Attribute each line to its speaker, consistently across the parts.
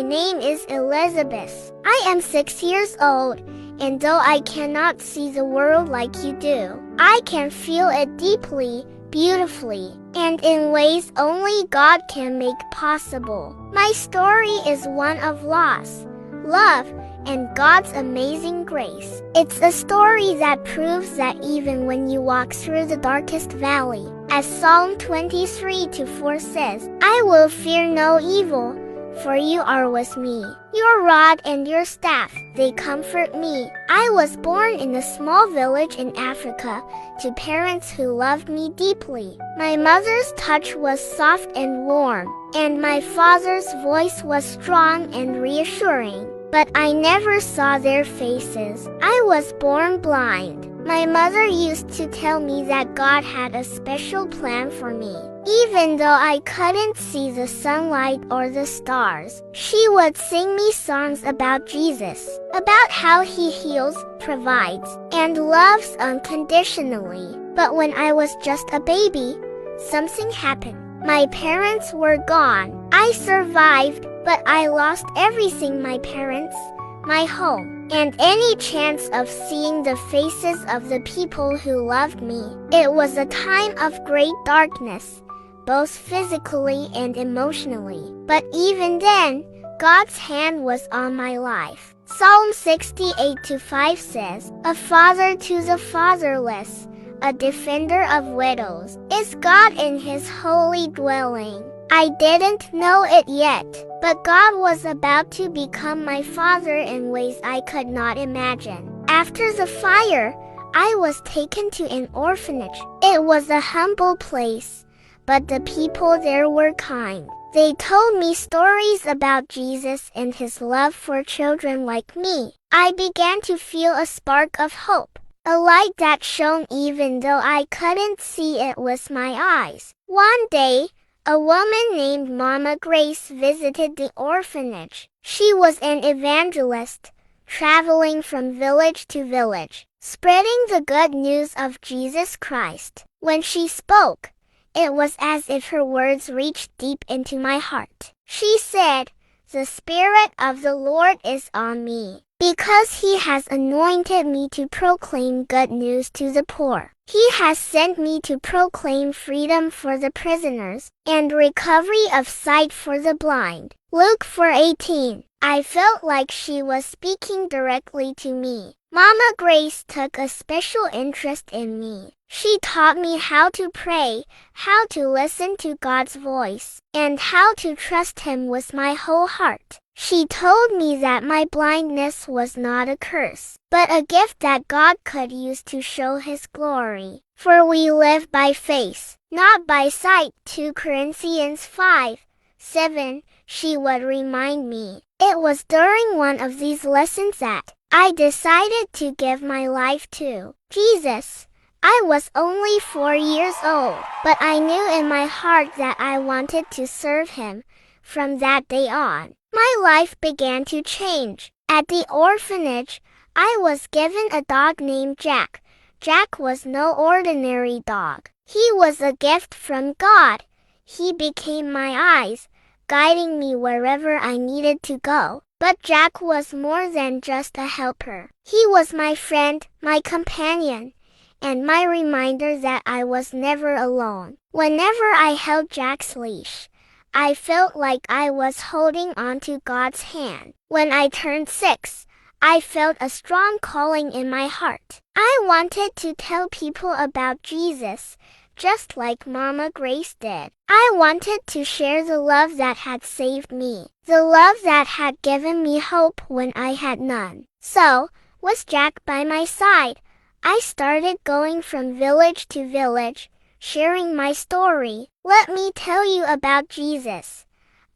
Speaker 1: My name is Elizabeth. I am 6 years old, and though I cannot see the world like you do, I can feel it deeply, beautifully, and in ways only God can make possible. My story is one of loss, love, and God's amazing grace. It's a story that proves that even when you walk through the darkest valley, as Psalm 23:4 says, I will fear no evil, for you are with me. Your rod and your staff, they comfort me. I was born in a small village in Africa to parents who loved me deeply. My mother's touch was soft and warm, and my father's voice was strong and reassuring. But I never saw their faces. I was born blind. My mother used to tell me that God had a special plan for me. Even though I couldn't see the sunlight or the stars, she would sing me songs about Jesus, about how he heals, provides, and loves unconditionally. But when I was just a baby, something happened. My parents were gone. I survived, but I lost everything: my parents, my home, and any chance of seeing the faces of the people who loved me. It was a time of great darkness, both physically and emotionally. But even then, God's hand was on my life. Psalm 68:5 says, A father to the fatherless, a defender of widows, is God in his holy dwelling. I didn't know it yet, but God was about to become my father in ways I could not imagine. After the fire, I was taken to an orphanage. It was a humble place, but the people there were kind. They told me stories about Jesus and his love for children like me. I began to feel a spark of hope, a light that shone even though I couldn't see it with my eyes. One day, a woman named Mama Grace visited the orphanage. She was an evangelist, traveling from village to village, spreading the good news of Jesus Christ. When she spoke, it was as if her words reached deep into my heart. She said, The Spirit of the Lord is on me, because he has anointed me to proclaim good news to the poor. He has sent me to proclaim freedom for the prisoners and recovery of sight for the blind. Luke 4:18. I felt like she was speaking directly to me. Mama Grace took a special interest in me. She taught me how to pray, how to listen to God's voice, and how to trust him with my whole heart. She told me that my blindness was not a curse, but a gift that God could use to show his glory. For we live by faith, not by sight. 2 Corinthians 5:7. She would remind me. It was during one of these lessons that I decided to give my life to Jesus. I was only 4 years old, but I knew in my heart that I wanted to serve him. From that day on, my life began to change. At the orphanage, I was given a dog named Jack. Jack was no ordinary dog. He was a gift from God. He became my eyes, guiding me wherever I needed to go. But Jack was more than just a helper. He was my friend, my companion, and my reminder that I was never alone. Whenever I held Jack's leash, I felt like I was holding onto God's hand. When I turned 6, I felt a strong calling in my heart. I wanted to tell people about Jesus, just like Mama Grace did. I wanted to share the love that had saved me, the love that had given me hope when I had none. So, with Jack by my side, I started going from village to village, sharing my story. Let me tell you about Jesus,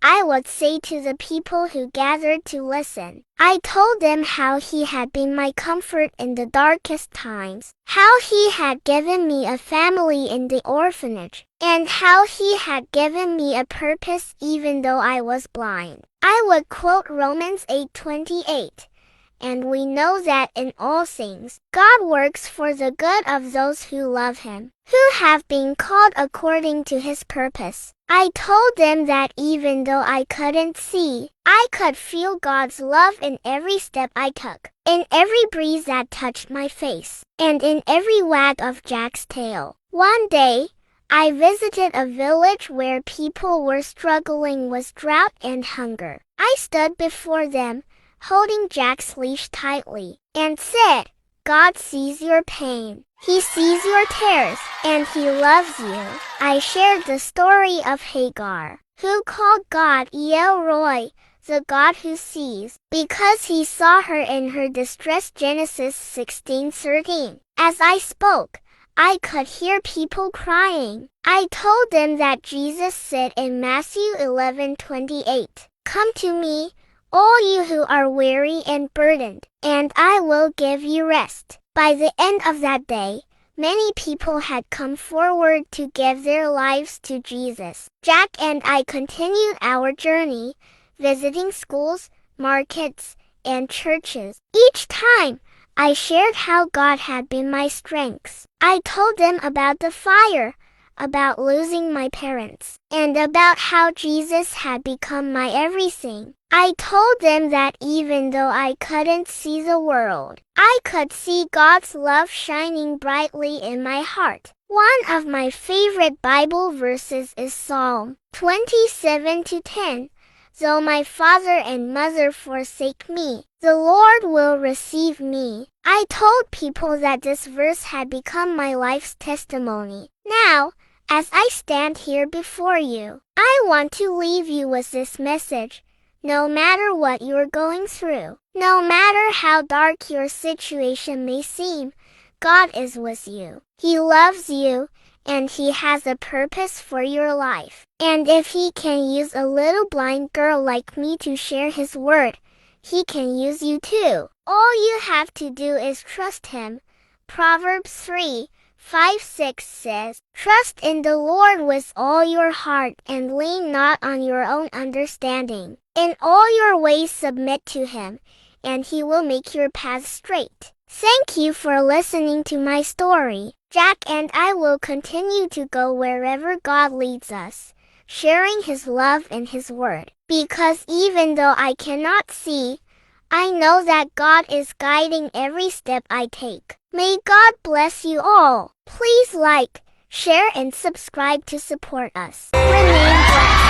Speaker 1: I would say to the people who gathered to listen. I told them how he had been my comfort in the darkest times, how he had given me a family in the orphanage, and how he had given me a purpose even though I was blind. I would quote Romans 8:28. And we know that in all things, God works for the good of those who love him, who have been called according to his purpose. I told them that even though I couldn't see, I could feel God's love in every step I took, in every breeze that touched my face, and in every wag of Jack's tail. One day, I visited a village where people were struggling with drought and hunger. I stood before them, holding Jack's leash tightly, and said, God sees your pain. He sees your tears, and He loves you. I shared the story of Hagar, who called God El Roi, the God who sees, because He saw her in her distress. Genesis 16:13. As I spoke, I could hear people crying. I told them that Jesus said in Matthew 11:28, Come to me, all you who are weary and burdened, and I will give you rest. By the end of that day, many people had come forward to give their lives to Jesus. Jack and I continued our journey, visiting schools, markets, and churches. Each time, I shared how God had been my strength. I told them about the fire, about losing my parents, and about how Jesus had become my everything. I told them that even though I couldn't see the world, I could see God's love shining brightly in my heart. One of my favorite Bible verses is Psalm 27:10. Though my father and mother forsake me, the Lord will receive me. I told people that this verse had become my life's testimony. Now, as I stand here before you, I want to leave you with this message. No matter what you're going through, no matter how dark your situation may seem, God is with you. He loves you, and He has a purpose for your life. And if He can use a little blind girl like me to share His word, He can use you too. All you have to do is trust Him. Proverbs 3:5-6 says, Trust in the Lord with all your heart and lean not on your own understanding. In all your ways submit to Him, and He will make your path straight. Thank you for listening to my story. Jack and I will continue to go wherever God leads us, sharing His love and His word. Because even though I cannot see, I know that God is guiding every step I take. May God bless you all. Please like, share, and subscribe to support us. Remain blessed.